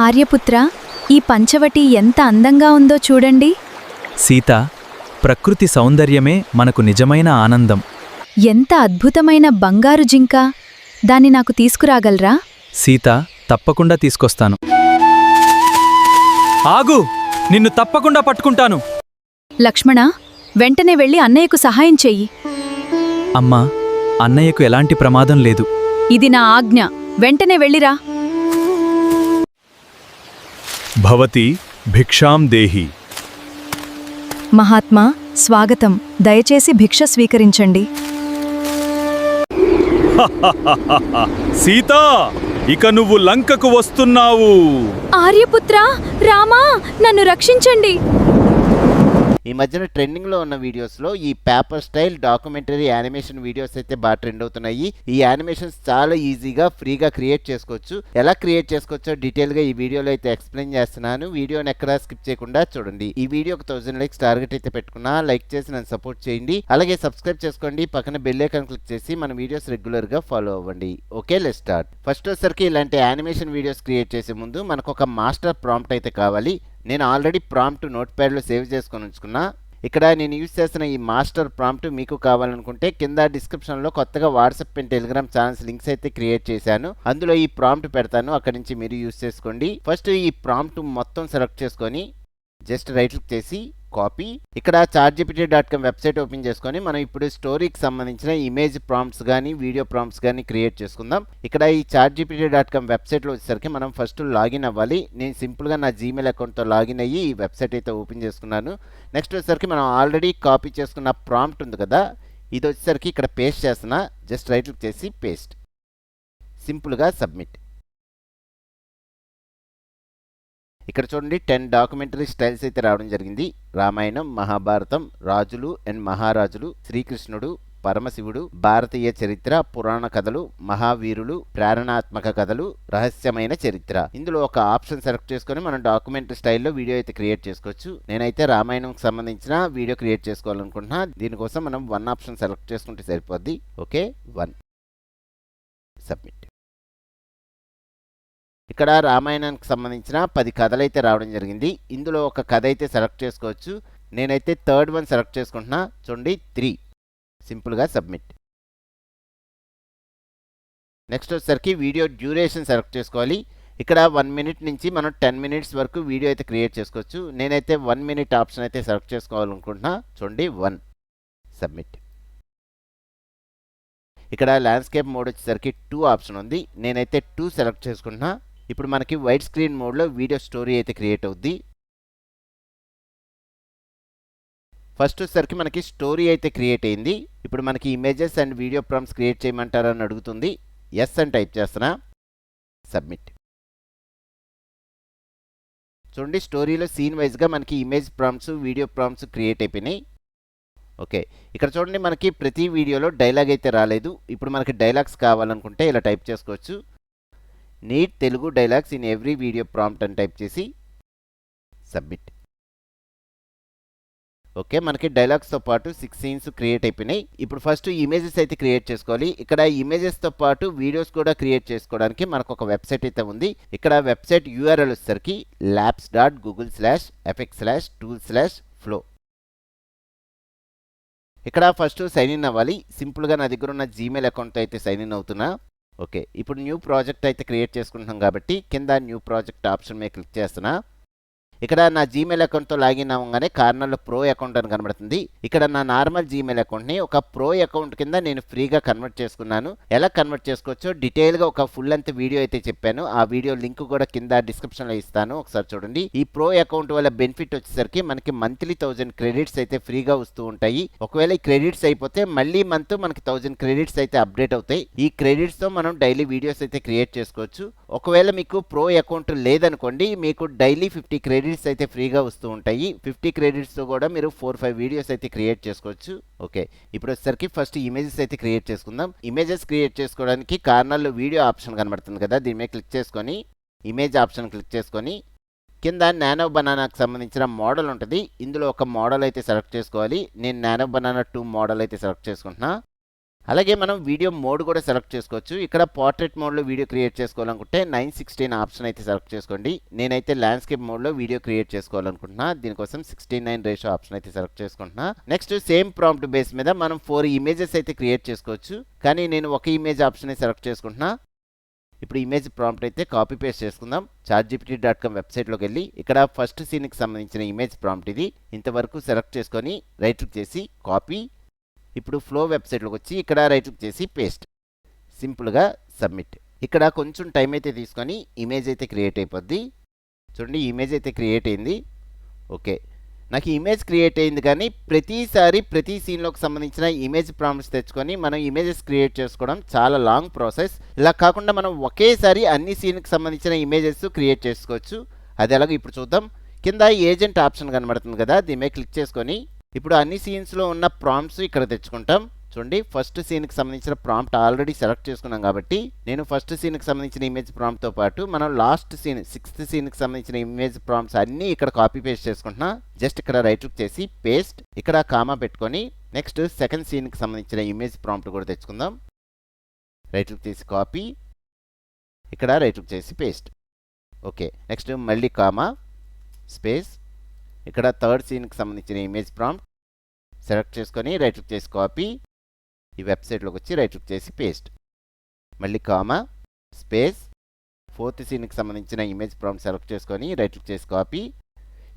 ఆర్యపుత్ర, ఈ పంచవటి ఎంత అందంగా ఉందో చూడండి. సీత, ప్రకృతి సౌందర్యమే మనకు నిజమైన ఆనందం. ఎంత అద్భుతమైన బంగారు జింక! దాన్ని నాకు తీసుకురాగలరా? సీత, తప్పకుండా తీసుకొస్తాను. ఆగు! నిన్ను తప్పకుండా పట్టుకుంటాను. లక్ష్మణ, వెంటనే వెళ్ళి అన్నయ్యకు సహాయం చెయ్యి. అమ్మా, అన్నయ్యకు ఎలాంటి ప్రమాదం లేదు. ఇది నా ఆజ్ఞ. వెంటనే వెళ్ళిరా. భవతి భిక్షాం దేహి. మహాత్మా, స్వాగతం. దయచేసి భిక్ష స్వీకరించండి. సీతా, ఇక నువ్వు లంకకు వస్తున్నావు. ఆర్యపుత్ర, రామా, నన్ను రక్షించండి. ఈ మధ్యన ట్రెండింగ్లో ఉన్న వీడియోస్లో ఈ paper style documentary animation videos అయితే బాగా ట్రెండ్ అవుతున్నాయి. ఈ యానిమేషన్స్ చాలా ఈజీగా ఫ్రీగా క్రియేట్ చేసుకోవచ్చు. ఎలా క్రియేట్ చేసుకోవచ్చో డీటెయిల్గా ఈ వీడియోలో అయితే ఎక్స్ప్లెయిన్ చేస్తున్నాను. వీడియోని ఎక్కడా స్కిప్ చేయకుండా చూడండి. ఈ వీడియోకి 1000 లైక్స్ టార్గెట్ అయితే పెట్టుకున్నా. లైక్ చేసి నన్ను సపోర్ట్ చేయండి. అలాగే సబ్స్క్రైబ్ చేసుకోండి. పక్కన బెల్ ఐకాన్ క్లిక్ చేసి మన వీడియోస్ రెగ్యులర్గా ఫాలో అవ్వండి. Okay, let's start. ఫస్ట్ వచ్చేసరికి ఇలాంటి యానిమేషన్ వీడియోస్ క్రియేట్ చేసే ముందు మనకు ఒక మాస్టర్ ప్రాంప్ట్ అయితే కావాలి. నేను ఆల్రెడీ ప్రాంప్ట్ నోట్ ప్యాడ్లో సేవ్ చేసుకొని ఉంచుకున్నా. ఇక్కడ నేను యూజ్ చేసిన ఈ మాస్టర్ ప్రాంప్ట్ మీకు కావాలనుకుంటే కింద డిస్క్రిప్షన్లో కొత్తగా WhatsApp and Telegram channels links అయితే క్రియేట్ చేశాను. అందులో ఈ ప్రాంప్ట్ పెడతాను. అక్కడి నుంచి మీరు యూజ్ చేసుకోండి. ఫస్ట్ ఈ ప్రాంప్ట్ మొత్తం సెలెక్ట్ చేసుకొని జస్ట్ రైట్ క్లిక్ చేసి కాపీ. ఇక్కడ ChatGPT.com వెబ్సైట్ ఓపెన్ చేసుకొని మనం ఇప్పుడు స్టోరీకి సంబంధించిన ఇమేజ్ ప్రాంప్ట్స్ కానీ వీడియో ప్రాంప్ట్స్ కానీ క్రియేట్ చేసుకుందాం. ఇక్కడ ఈ ChatGPT.com వెబ్సైట్లో వచ్చేసరికి మనం ఫస్ట్ లాగిన్ అవ్వాలి. నేను సింపుల్గా నా జీమెయిల్ అకౌంట్తో లాగిన్ అయ్యి ఈ వెబ్సైట్ అయితే ఓపెన్ చేసుకున్నాను. నెక్స్ట్ వచ్చేసరికి మనం ఆల్రెడీ కాపీ చేసుకున్న ప్రాంప్ట్ ఉంది కదా, ఇది వచ్చేసరికి ఇక్కడ పేస్ట్ చేస్తున్నా. జస్ట్ రైట్ క్లిక్ చేసి పేస్ట్, సింపుల్గా సబ్మిట్. ఇక్కడ చూడండి 10 డాక్యుమెంటరీ స్టైల్స్ అయితే రావడం జరిగింది. రామాయణం, మహాభారతం, రాజులు అండ్ మహారాజులు, శ్రీకృష్ణుడు, పరమశివుడు, భారతీయ చరిత్ర, పురాణ కథలు, మహావీరులు, ప్రేరణాత్మక కథలు, రహస్యమైన చరిత్ర. ఇందులో ఒక ఆప్షన్ సెలెక్ట్ చేసుకొని మనం డాక్యుమెంటరీ స్టైల్లో వీడియో అయితే క్రియేట్ చేసుకోవచ్చు. నేనైతే రామాయణంకి సంబంధించిన వీడియో క్రియేట్ చేసుకోవాలనుకుంటున్నా. దీనికోసం మనం 1 ఆప్షన్ సెలెక్ట్ చేసుకుంటే సరిపోద్ది. Okay, 1 submit. ఇక్కడ రామాయణానికి సంబంధించిన 10 కథలు అయితే రావడం జరిగింది. ఇందులో ఒక కథ అయితే సెలెక్ట్ చేసుకోవచ్చు. నేనైతే థర్డ్ వన్ సెలెక్ట్ చేసుకుంటున్నా. చూడండి 3, సింపుల్గా సబ్మిట్. నెక్స్ట్ వచ్చేసరికి వీడియో డ్యూరేషన్ సెలెక్ట్ చేసుకోవాలి. ఇక్కడ 1 మినిట్ నుంచి మనం 10 మినిట్స్ వరకు వీడియో అయితే క్రియేట్ చేసుకోవచ్చు. నేనైతే 1 మినిట్ ఆప్షన్ అయితే సెలెక్ట్ చేసుకోవాలనుకుంటున్నా. చూడండి 1 సబ్మిట్. ఇక్కడ ల్యాండ్స్కేప్ మోడ్ వచ్చేసరికి 2 ఆప్షన్ ఉంది. నేనైతే 2 సెలెక్ట్ చేసుకుంటున్నా. ఇప్పుడు మనకి వైట్ స్క్రీన్ మోడ్లో వీడియో స్టోరీ అయితే క్రియేట్ అవుద్ది. ఫస్ట్ వచ్చేసరికి మనకి స్టోరీ అయితే క్రియేట్ అయింది. ఇప్పుడు మనకి images and video prompts create చేయమంటారని అడుగుతుంది. ఎస్ అని టైప్ చేస్తున్నా. సబ్మిట్. చూడండి స్టోరీలో సీన్ వైజ్గా మనకి image prompts, video prompts create అయిపోయినాయి. ఓకే, ఇక్కడ చూడండి మనకి ప్రతి వీడియోలో డైలాగ్ అయితే రాలేదు. ఇప్పుడు మనకి డైలాగ్స్ కావాలనుకుంటే ఇలా టైప్ చేసుకోవచ్చు. Need Telugu dialogues in every video prompt అని టైప్ చేసి సబ్మిట్. ఓకే, మనకి డైలాగ్స్తో పాటు 6 సీన్స్ క్రియేట్ అయిపోయినాయి. ఇప్పుడు ఫస్ట్ ఇమేజెస్ అయితే క్రియేట్ చేసుకోవాలి. ఇక్కడ ఇమేజెస్తో పాటు వీడియోస్ కూడా క్రియేట్ చేసుకోవడానికి మనకు ఒక వెబ్సైట్ అయితే ఉంది. ఇక్కడ వెబ్సైట్ URL వచ్చేసరికి labs.google/fx/tool/flow. ఇక్కడ ఫస్ట్ సైన్ ఇన్ అవ్వాలి. సింపుల్గా నా దగ్గర ఉన్న జీమెయిల్ అకౌంట్తో అయితే సైన్ ఇన్ అవుతున్నా. ఓకే, ఇప్పుడు న్యూ ప్రాజెక్ట్ అయితే క్రియేట్ చేసుకుంటున్నాం కాబట్టి కింద న్యూ ప్రాజెక్ట్ ఆప్షన్ మీద క్లిక్ చేస్తున్నా. ఇక్కడ నా జీమెయిల్ అకౌంట్తో లాగిన్ అవ్వగానే కార్నర్లో ప్రో అకౌంట్ అని కనబడుతుంది. ఇక్కడ నా నార్మల్ జీమెయిల్ అకౌంట్ని ఒక ప్రో అకౌంట్ కింద నేను ఫ్రీగా కన్వర్ట్ చేసుకున్నాను. ఎలా కన్వర్ట్ చేసుకోవచ్చో డీటెయిల్గా ఒక ఫుల్ లెంత్ వీడియో అయితే చెప్పాను. ఆ వీడియో లింక్ కూడా కింద డిస్క్రిప్షన్లో ఇస్తాను, ఒకసారి చూడండి. ఈ ప్రో అకౌంట్ వల్ల బెనిఫిట్ వచ్చేసరికి మనకి మంత్లీ 1000 క్రెడిట్స్ అయితే ఫ్రీగా వస్తూ ఉంటాయి. ఒకవేళ ఈ క్రెడిట్స్ అయిపోతే మళ్ళీ మంత్ మనకి 1000 క్రెడిట్స్ అయితే అప్డేట్ అవుతాయి. ఈ క్రెడిట్స్తో మనం డైలీ వీడియోస్ అయితే క్రియేట్ చేసుకోవచ్చు. ఒకవేళ మీకు ప్రో అకౌంట్ లేదనుకోండి, మీకు డైలీ 50 క్రెడిట్స్ అయితే ఫ్రీగా వస్తూ ఉంటాయి. 50 క్రెడిట్స్తో కూడా మీరు 4-5 వీడియోస్ అయితే క్రియేట్ చేసుకోవచ్చు. ఓకే, ఇప్పుడు వచ్చేసరికి ఫస్ట్ ఇమేజెస్ అయితే క్రియేట్ చేసుకుందాం. ఇమేజెస్ క్రియేట్ చేసుకోవడానికి కార్నర్లో వీడియో ఆప్షన్ కనబడుతుంది కదా, దీని మీద క్లిక్ చేసుకొని ఇమేజ్ ఆప్షన్ క్లిక్ చేసుకొని కింద నానో బనానాకి సంబంధించిన మోడల్ ఉంటుంది. ఇందులో ఒక మోడల్ అయితే సెలెక్ట్ చేసుకోవాలి. నేను నానో బనానా 2 మోడల్ అయితే సెలెక్ట్ చేసుకుంటున్నా. అలాగే మనం వీడియో మోడ్ కూడా సెలెక్ట్ చేసుకోవచ్చు. ఇక్కడ పోర్ట్రేట్ మోడ్లో వీడియో క్రియేట్ చేసుకోవాలనుకుంటే 9:16 ఆప్షన్ అయితే సెలెక్ట్ చేసుకోండి. నేనైతే ల్యాండ్స్కేప్ మోడ్లో వీడియో క్రియేట్ చేసుకోవాలనుకుంటున్నా. దీనికోసం 16:9 రేషియో ఆప్షన్ అయితే సెలెక్ట్ చేసుకుంటున్నా. నెక్స్ట్ సేమ్ ప్రాంప్ట్ బేస్ మీద మనం 4 ఇమేజెస్ అయితే క్రియేట్ చేసుకోవచ్చు. కానీ నేను ఒక ఇమేజ్ ఆప్షన్ సెలెక్ట్ చేసుకుంటున్నా. ఇప్పుడు ఇమేజ్ ప్రాంప్ట్ అయితే కాపీ పేస్ట్ చేసుకుందాం. chatgpt.com వెబ్సైట్లోకి వెళ్ళి ఇక్కడ ఫస్ట్ సీన్కి సంబంధించిన ఇమేజ్ ప్రాంప్ట్ ఇది. ఇంతవరకు సెలెక్ట్ చేసుకొని రైట్ క్లిక్ చేసి కాపీ. ఇప్పుడు ఫ్లో వెబ్సైట్లోకి వచ్చి ఇక్కడ రైట్ క్లిక్ చేసి పేస్ట్. సింపుల్గా సబ్మిట్. ఇక్కడ కొంచెం టైం అయితే తీసుకొని ఇమేజ్ అయితే క్రియేట్ అయిపోద్ది. చూడండి ఇమేజ్ అయితే క్రియేట్ అయింది. ఓకే, నాకు ఇమేజ్ క్రియేట్ అయింది కానీ ప్రతిసారి ప్రతి సీన్లోకి సంబంధించిన ఇమేజ్ ప్రాంప్ట్స్ తెచ్చుకొని మనం ఇమేజెస్ క్రియేట్ చేసుకోవడం చాలా లాంగ్ ప్రాసెస్. ఇలా కాకుండా మనం ఒకేసారి అన్ని సీన్కి సంబంధించిన ఇమేజెస్ క్రియేట్ చేసుకోవచ్చు. అది ఎలాగో ఇప్పుడు చూద్దాం. కింద ఏజెంట్ ఆప్షన్ కనబడుతుంది కదా, దీని మీద క్లిక్ చేసుకొని ఇప్పుడు అన్ని సీన్స్లో ఉన్న ప్రాంప్ట్స్ ఇక్కడ తెచ్చుకుంటాం. చూడండి ఫస్ట్ సీన్కి సంబంధించిన ప్రాంప్ట్ ఆల్రెడీ సెలెక్ట్ చేసుకున్నాం కాబట్టి నేను ఫస్ట్ సీన్కి సంబంధించిన ఇమేజ్ ప్రాంప్ట్తో పాటు మనం లాస్ట్ సీన్ 6th సీన్కి సంబంధించిన ఇమేజ్ ప్రాంప్ట్స్ అన్నీ ఇక్కడ కాపీ పేస్ట్ చేసుకుంటున్నా. జస్ట్ ఇక్కడ రైట్ క్లిక్ చేసి పేస్ట్, ఇక్కడ కామా పెట్టుకొని నెక్స్ట్ సెకండ్ సీన్కి సంబంధించిన ఇమేజ్ ప్రాంప్ట్ కూడా తెచ్చుకుందాం. రైట్ క్లిక్ చేసి కాపీ, ఇక్కడ రైట్ క్లిక్ చేసి పేస్ట్. ఓకే, నెక్స్ట్ మళ్ళీ కామా స్పేస్, ఇక్కడ థర్డ్ సీన్కి సంబంధించిన ఇమేజ్ ప్రాంప్ట్ సెలెక్ట్ చేసుకొని రైట్ క్లిక్ చేసి కాపీ, ఈ వెబ్సైట్లోకి వచ్చి రైట్ క్లిక్ చేసి పేస్ట్. మళ్ళీ కామా స్పేస్, ఫోర్త్ సీన్కి సంబంధించిన ఇమేజ్ ప్రాంప్ట్ సెలెక్ట్ చేసుకొని రైట్ క్లిక్ చేసి కాపీ,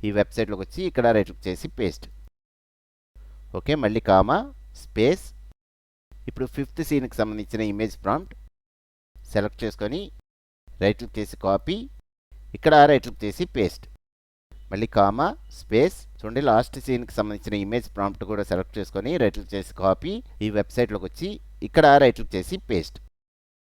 ఈ వెబ్సైట్లోకి వచ్చి ఇక్కడ రైట్ క్లిక్ చేసి పేస్ట్. ఓకే, మళ్ళీ కామా స్పేస్, ఇప్పుడు 5th సీన్కి సంబంధించిన ఇమేజ్ ప్రాంప్ట్ సెలెక్ట్ చేసుకొని రైట్ క్లిక్ చేసి కాపీ, ఇక్కడ రైట్ క్లిక్ చేసి పేస్ట్. మళ్ళీ కామా స్పేస్, చూడండి లాస్ట్ సీన్కి సంబంధించిన ఇమేజ్ ప్రాంప్ట్ కూడా సెలెక్ట్ చేసుకొని రైట్ క్లిక్ చేసి కాపీ, ఈ వెబ్సైట్లోకి వచ్చి ఇక్కడ రైట్ క్లిక్ చేసి పేస్ట్.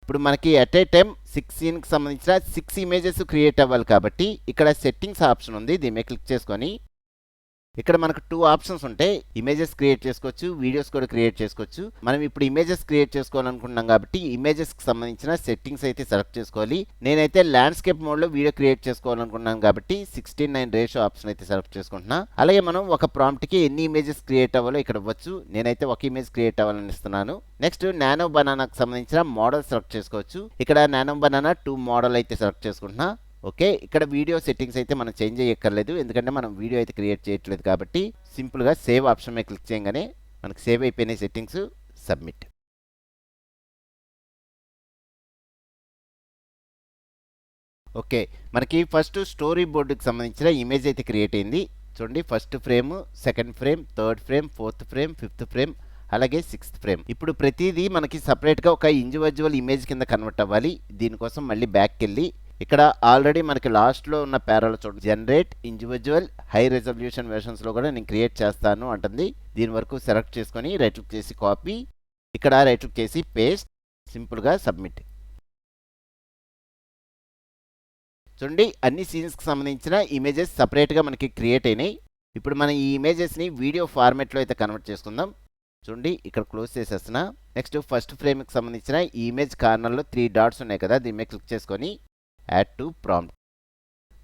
ఇప్పుడు మనకి అట్ ఏ టైం 6 సీన్కి సంబంధించిన 6 ఇమేజెస్ క్రియేట్ అవ్వాలి కాబట్టి ఇక్కడ సెట్టింగ్స్ ఆప్షన్ ఉంది, దీని మీద క్లిక్ చేసుకొని ఇక్కడ మనకు 2 ఆప్షన్స్ ఉంటాయి. ఇమేజెస్ క్రియేట్ చేసుకోవచ్చు, వీడియోస్ కూడా క్రియేట్ చేసుకోవచ్చు. మనం ఇప్పుడు ఇమేజెస్ క్రియేట్ చేసుకోవాలనుకుంటున్నాం కాబట్టి ఇమేజెస్కి సంబంధించిన సెట్టింగ్స్ అయితే సెలెక్ట్ చేసుకోవాలి. నేనైతే ల్యాండ్స్కేప్ మోడ్లో వీడియో క్రియేట్ చేసుకోవాలనుకుంటున్నాను కాబట్టి 16:9 రేషియో ఆప్షన్ అయితే సెలెక్ట్ చేసుకుంటున్నా. అలాగే మనం ఒక ప్రాంప్ట్కి ఎన్ని ఇమేజెస్ క్రియేట్ అవ్వాలో ఇక్కడ ఇవ్వచ్చు. నేనైతే ఒక ఇమేజ్ క్రియేట్ అవ్వాలని ఇస్తున్నాను. నెక్స్ట్ నానో బనానాకి సంబంధించిన మోడల్ సెలెక్ట్ చేసుకోవచ్చు. ఇక్కడ నానో బనానా 2 మోడల్ అయితే సెలెక్ట్ చేసుకుంటున్నా. ఓకే, ఇక్కడ వీడియో సెట్టింగ్స్ అయితే మనం చేంజ్ చేయక్కర్లేదు, ఎందుకంటే మనం వీడియో అయితే క్రియేట్ చేయట్లేదు కాబట్టి సింపుల్గా సేవ్ ఆప్షన్ మీద క్లిక్ చేయగానే మనకు సేవ్ అయిపోయినాయి సెట్టింగ్స్. సబ్మిట్. ఓకే, మనకి ఫస్ట్ స్టోరీ బోర్డుకి సంబంధించిన ఇమేజ్ అయితే క్రియేట్ అయింది. చూడండి first frame, second frame, third frame, fourth frame, 5th frame, అలాగే 6th ఫ్రేమ్. ఇప్పుడు ప్రతిదీ మనకి సపరేట్గా ఒక ఇండివిజువల్ ఇమేజ్ కింద కన్వర్ట్ అవ్వాలి. దీనికోసం మళ్ళీ బ్యాక్కి వెళ్ళి ఇక్కడ ఆల్రెడీ మనకి లాస్ట్లో ఉన్న పేరాలో చూడండి జనరేట్ ఇండివిజువల్ హై రెజల్యూషన్ వెర్షన్స్లో కూడా నేను క్రియేట్ చేస్తాను అంటుంది. దీని వరకు సెలెక్ట్ చేసుకొని రైట్ క్లిక్ చేసి కాపీ, ఇక్కడ రైట్ క్లిక్ చేసి పేస్ట్, సింపుల్గా సబ్మిట్. చూడండి అన్ని సీన్స్కి సంబంధించిన ఇమేజెస్ సపరేట్గా మనకి క్రియేట్ అయినాయి. ఇప్పుడు మనం ఈ ఇమేజెస్ని వీడియో ఫార్మాట్లో అయితే కన్వర్ట్ చేసుకుందాం. చూడండి ఇక్కడ క్లోజ్ చేసేస్తున్నా. నెక్స్ట్ ఫస్ట్ ఫ్రేమ్కి సంబంధించిన ఈ ఇమేజ్ కార్నర్లో 3 డాట్స్ ఉన్నాయి కదా, దీని మీద క్లిక్ చేసుకొని యాడ్ టు ప్రాంప్ట్.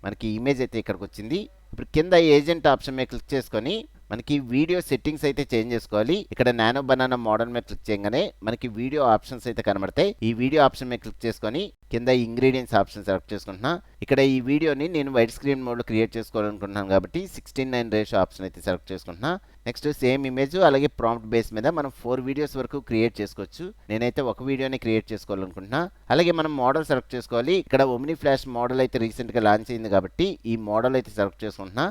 మనకి ఇమేజ్ అయితే ఇక్కడికి వచ్చింది. ఇప్పుడు కింద ఏజెంట్ ఆప్షన్ మీద క్లిక్ చేసుకొని మనకి వీడియో సెట్టింగ్స్ అయితే చేంజ్ చేసుకోవాలి. ఇక్కడ నానో బనానా మోడల్ మీద క్లిక్ చేయగానే మనకి వీడియో ఆప్షన్స్ అయితే కనబడతాయి. ఈ వీడియో ఆప్షన్ మీద క్లిక్ చేసుకొని కింద ఇంగ్రీడియంట్స్ ఆప్షన్ సెలెక్ట్ చేసుకుంటున్నా. ఇక్కడ ఈ వీడియోని నేను వైట్ స్క్రీన్ మోడ్లో క్రియేట్ చేసుకోవాలనుకుంటున్నాను కాబట్టి 16:9 రేషియో ఆప్షన్ అయితే సెలెక్ట్ చేసుకుంటున్నా. నెక్స్ట్ సేమ్ ఇమేజ్ అలాగే ప్రాంప్ట్ బేస్ మీద మనం 4 వీడియోస్ వరకు క్రియేట్ చేసుకోవచ్చు. నేనైతే ఒక వీడియోని క్రియేట్ చేసుకోవాలనుకుంటున్నా. అలాగే మనం మోడల్ సెలెక్ట్ చేసుకోవాలి. ఇక్కడ ఒమ్ని ఫ్లాష్ మోడల్ అయితే రీసెంట్గా లాంచ్ అయింది కాబట్టి ఈ మోడల్ అయితే సెలెక్ట్ చేసుకుంటున్నా.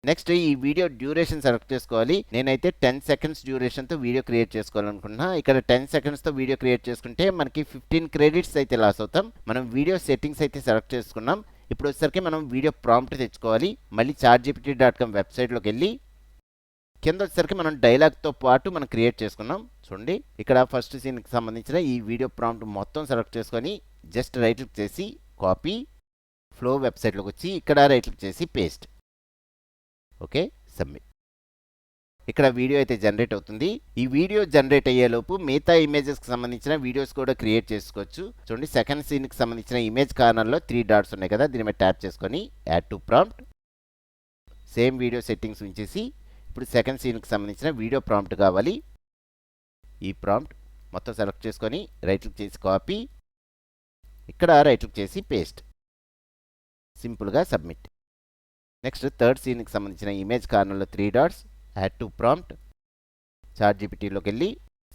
నెక్స్ట్ ఈ వీడియో డ్యూరేషన్ సెలెక్ట్ చేసుకోవాలి. నేనైతే 10 సెకండ్స్ డ్యూరేషన్తో వీడియో క్రియేట్ చేసుకోవాలనుకుంటున్నా. ఇక్కడ 10 సెకండ్స్తో వీడియో క్రియేట్ చేసుకుంటే మనకి 15 క్రెడిట్స్ అయితే లాస్ అవుతాం. మనం వీడియో సెట్టింగ్స్ అయితే సెలెక్ట్ చేసుకున్నాం. ఇప్పుడు వచ్చేసరికి మనం వీడియో ప్రాంప్ట్ తెచ్చుకోవాలి. మళ్ళీ chatgpt.com వెబ్సైట్లోకి వెళ్ళి కింద వచ్చేసరికి మనం డైలాగ్తో పాటు మనం క్రియేట్ చేసుకున్నాం. చూడండి ఇక్కడ ఫస్ట్ సీన్కి సంబంధించిన ఈ వీడియో ప్రాంప్ట్ మొత్తం సెలెక్ట్ చేసుకొని జస్ట్ రైట్ క్లిక్ చేసి కాపీ, ఫ్లో వెబ్సైట్లోకి వచ్చి ఇక్కడ రైట్ క్లిక్ చేసి పేస్ట్. Okay, submit. ఇక్కడ వీడియో అయితే జనరేట్ అవుతుంది. ఈ వీడియో జనరేట్ అయ్యేలోపు మిగతా ఇమేజెస్కి సంబంధించిన వీడియోస్ కూడా క్రియేట్ చేసుకోవచ్చు. చూడండి సెకండ్ సీన్కి సంబంధించిన ఇమేజ్ కార్నర్లో 3 డాట్స్ ఉన్నాయి కదా, దీని మీద ట్యాప్ చేసుకొని add to prompt. Same video settings ఉంచేసి ఇప్పుడు సెకండ్ సీన్కి సంబంధించిన వీడియో ప్రాంప్ట్ కావాలి. ఈ ప్రాంప్ట్ మొత్తం సెలెక్ట్ చేసుకొని రైట్ క్లిక్ చేసి కాపీ, ఇక్కడ రైట్ క్లిక్ చేసి పేస్ట్, సింపుల్గా సబ్మిట్. నెక్స్ట్ థర్డ్ సీన్కి సంబంధించిన ఇమేజ్ కార్నర్లో 3 డాట్స్, యాడ్ టు ప్రాంప్ట్. చాట్‌జీపీటీలోకి వెళ్ళి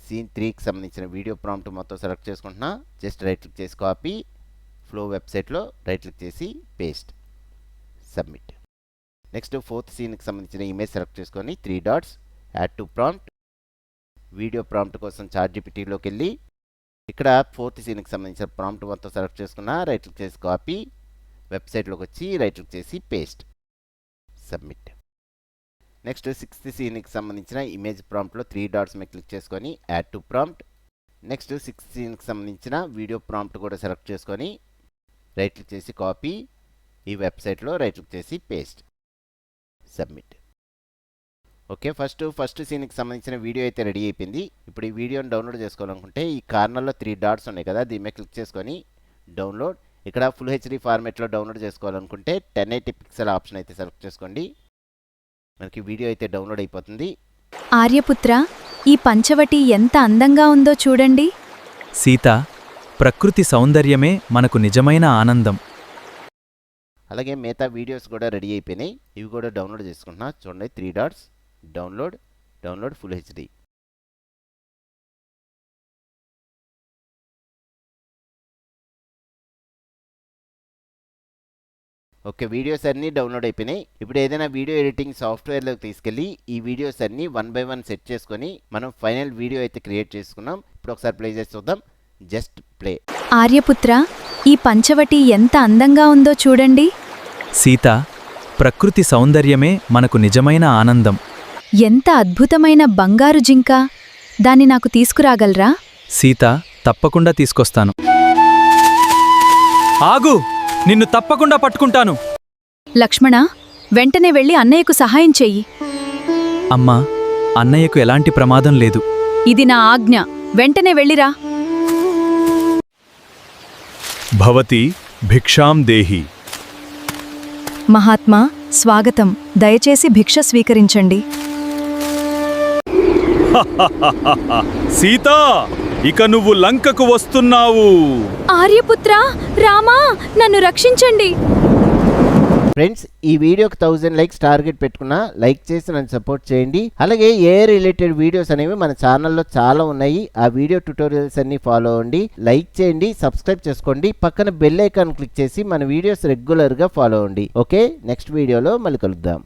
సీన్ 3కి సంబంధించిన వీడియో ప్రాంప్ట్ మొత్తం సెలెక్ట్ చేసుకుంటున్నా. జస్ట్ రైట్ క్లిక్ చేసి కాపీ, ఫ్లో వెబ్సైట్లో రైట్ క్లిక్ చేసి పేస్ట్, సబ్మిట్. నెక్స్ట్ ఫోర్త్ సీన్కి సంబంధించిన ఇమేజ్ సెలెక్ట్ చేసుకొని 3 dots, add to prompt. Video prompt కోసం చాట్‌జీపీటీలోకి వెళ్ళి ఇక్కడ ఫోర్త్ సీన్కి సంబంధించిన ప్రాంప్ట్ మొత్తం సెలెక్ట్ చేసుకున్నా. రైట్ క్లిక్ చేసి కాపీ, వెబ్సైట్లోకి వచ్చి రైట్ క్లిక్ చేసి పేస్ట్, సబ్మిట్. నెక్స్ట్ సిక్స్త్ సీన్కి సంబంధించిన ఇమేజ్ ప్రాంప్ట్లో 3 డాట్స్ మీద క్లిక్ చేసుకొని add to prompt. Next sixth సీన్కి సంబంధించిన వీడియో ప్రాంప్ట్ కూడా సెలెక్ట్ చేసుకొని రైట్ క్లిక్ చేసి కాపీ, ఈ వెబ్సైట్లో రైట్ క్లిక్ చేసి పేస్ట్, సబ్మిట్. ఓకే, ఫస్ట్ సీన్కి సంబంధించిన వీడియో అయితే రెడీ అయిపోయింది. ఇప్పుడు ఈ వీడియోని డౌన్లోడ్ చేసుకోవాలనుకుంటే ఈ కార్నర్లో 3 డాట్స్ ఉన్నాయి కదా, దీని మీద క్లిక్ చేసుకొని డౌన్లోడ్. ఇక్కడ ఫుల్ హెచ్డీ ఫార్మేట్లో డౌన్లోడ్ చేసుకోవాలనుకుంటే 1080 పిక్సెల్ ఆప్షన్ అయితే సెలెక్ట్ చేసుకోండి. మనకి వీడియో అయితే డౌన్లోడ్ అయిపోతుంది. ఆర్యపుత్ర, ఈ పంచవటి ఎంత అందంగా ఉందో చూడండి. సీత, ప్రకృతి సౌందర్యమే మనకు నిజమైన ఆనందం. అలాగే మిగతా వీడియోస్ కూడా రెడీ అయిపోయినాయి, ఇవి కూడా డౌన్లోడ్ చేసుకుంటున్నా. చూడండి, 3 dots, download full HD. Okay, videos అన్నీ డౌన్లోడ్ అయిపోయినాయి. ఇప్పుడు ఏదైనా వీడియో ఎడిటింగ్ సాఫ్ట్వేర్లోకి తీసుకెళ్ళి ఈ వీడియోస్ అన్నీ 1 by 1 సెట్ చేసుకొని మనం ఫైనల్ వీడియో అయితే క్రియేట్ చేసుకున్నాం. ఇప్పుడు ఒకసారి ప్లే చేసి చూద్దాం. Just play. ఆర్యపుత్ర, ఈ పంచవటి ఎంత అందంగా ఉందో చూడండి. సీత, ప్రకృతి సౌందర్యమే మనకు నిజమైన ఆనందం. ఎంత అద్భుతమైన బంగారు జింక! దాన్ని నాకు తీసుకురాగలరా? సీత, తప్పకుండా తీసుకొస్తాను. ఆగు! నిన్ను తప్పకుండా పట్టుకుంటాను. లక్ష్మణ, వెంటనే వెళ్ళి అన్నయ్యకు సహాయం చెయ్యి. అమ్మా, అన్నయ్యకు ఎలాంటి ప్రమాదం లేదు. ఇది నా ఆజ్ఞ. వెంటనే వెళ్ళిరా. భవతి భిక్షాం దేహి. మహాత్మా, స్వాగతం. దయచేసి భిక్ష స్వీకరించండి. సీతా, ఇక నువ్వు లంకకు వస్తున్నావు. ఆర్యపుత్ర, రామా, నన్ను రక్షించండి. ఫ్రెండ్స్, ఈ వీడియోకి 1000 లైక్స్ టార్గెట్ పెట్టుకున్నా. లైక్ చేసి నన్ను సపోర్ట్ చేయండి. అలాగే ఏ రిలేటెడ్ వీడియోస్ అనేవి మన ఛానల్లో చాలా ఉన్నాయి. ఆ వీడియో ట్యుటోరియల్స్ అన్ని ఫాలో అవ్వండి, లైక్ చేయండి, సబ్స్క్రైబ్ చేసుకోండి. పక్కన బెల్ ఐకాన్ క్లిక్ చేసి మన వీడియోస్ రెగ్యులర్గా ఫాలో అవ్వండి. ఓకే, నెక్స్ట్ వీడియోలో మళ్ళీ కలుద్దాం.